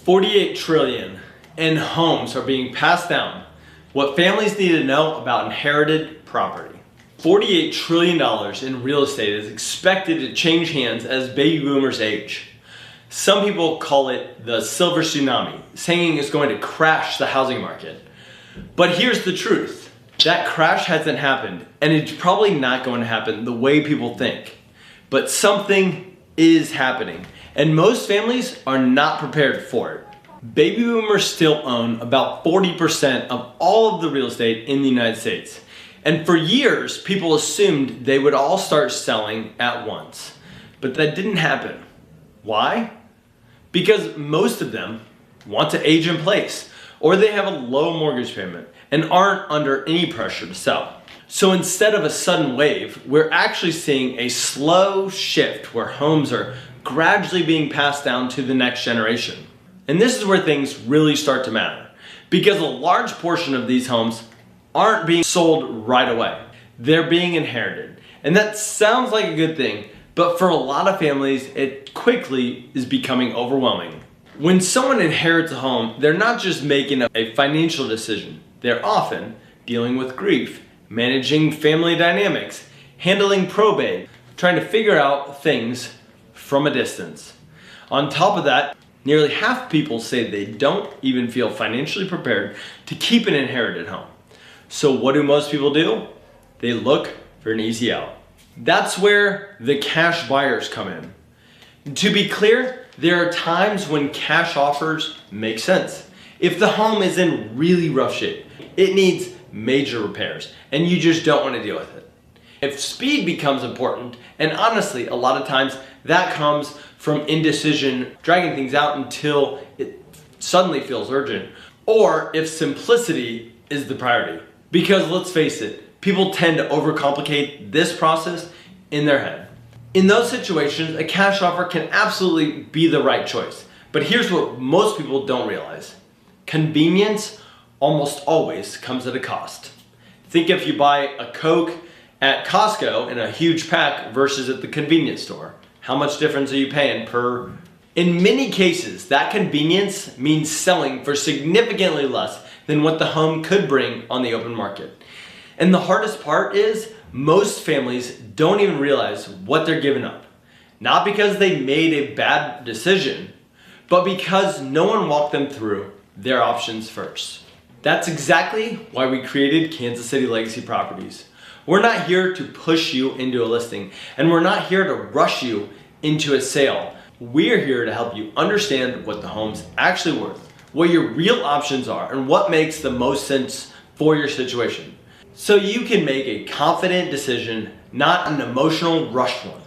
48 trillion in homes are being passed down. What families need to know about inherited property. $48 trillion in real estate is expected to change hands as baby boomers age. Some people call it the silver tsunami, saying it's going to crash the housing market. But here's the truth. That crash hasn't happened, and it's probably not going to happen the way people think. But something is happening, and most families are not prepared for it. Baby boomers still own about 40% of all of the real estate in the United States. And for years, people assumed they would all start selling at once. But that didn't happen. Why? Because most of them want to age in place, or they have a low mortgage payment and aren't under any pressure to sell. So instead of a sudden wave, we're actually seeing a slow shift where homes are gradually being passed down to the next generation. And this is where things really start to matter, because a large portion of these homes aren't being sold right away. They're being inherited. And that sounds like a good thing, but for a lot of families, it quickly is becoming overwhelming. When someone inherits a home, they're not just making a financial decision. They're often dealing with grief, managing family dynamics, handling probate, trying to figure out things from a distance. On top of that, nearly half people say they don't even feel financially prepared to keep an inherited home. So what do most people do? They look for an easy out. That's where the cash buyers come in. To be clear, there are times when cash offers make sense. If the home is in really rough shape, it needs major repairs, and you just don't want to deal with it. If speed becomes important, and honestly, a lot of times that comes from indecision, dragging things out until it suddenly feels urgent, or if simplicity is the priority. Because let's face it, people tend to overcomplicate this process in their head. In those situations, a cash offer can absolutely be the right choice. But here's what most people don't realize. Convenience almost always comes at a cost. Think if you buy a Coke at Costco in a huge pack versus at the convenience store. How much difference are you paying per? In many cases, that convenience means selling for significantly less than what the home could bring on the open market. And the hardest part is most families don't even realize what they're giving up. Not because they made a bad decision, but because no one walked them through their options first. That's exactly why we created Kansas City Legacy Properties. We're not here to push you into a listing, and we're not here to rush you into a sale. We're here to help you understand what the home's actually worth, what your real options are, and what makes the most sense for your situation. So you can make a confident decision, not an emotional rushed one.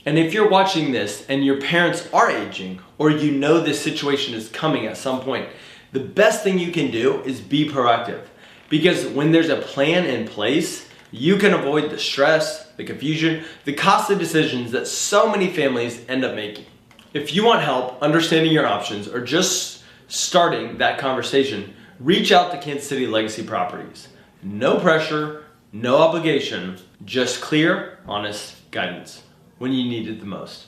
And if you're watching this and your parents are aging, or you know this situation is coming at some point, the best thing you can do is be proactive. Because when there's a plan in place, you can avoid the stress, the confusion, the costly decisions that so many families end up making. If you want help understanding your options or just starting that conversation, reach out to Kansas City Legacy Properties. No pressure, no obligation, just clear, honest guidance when you need it the most.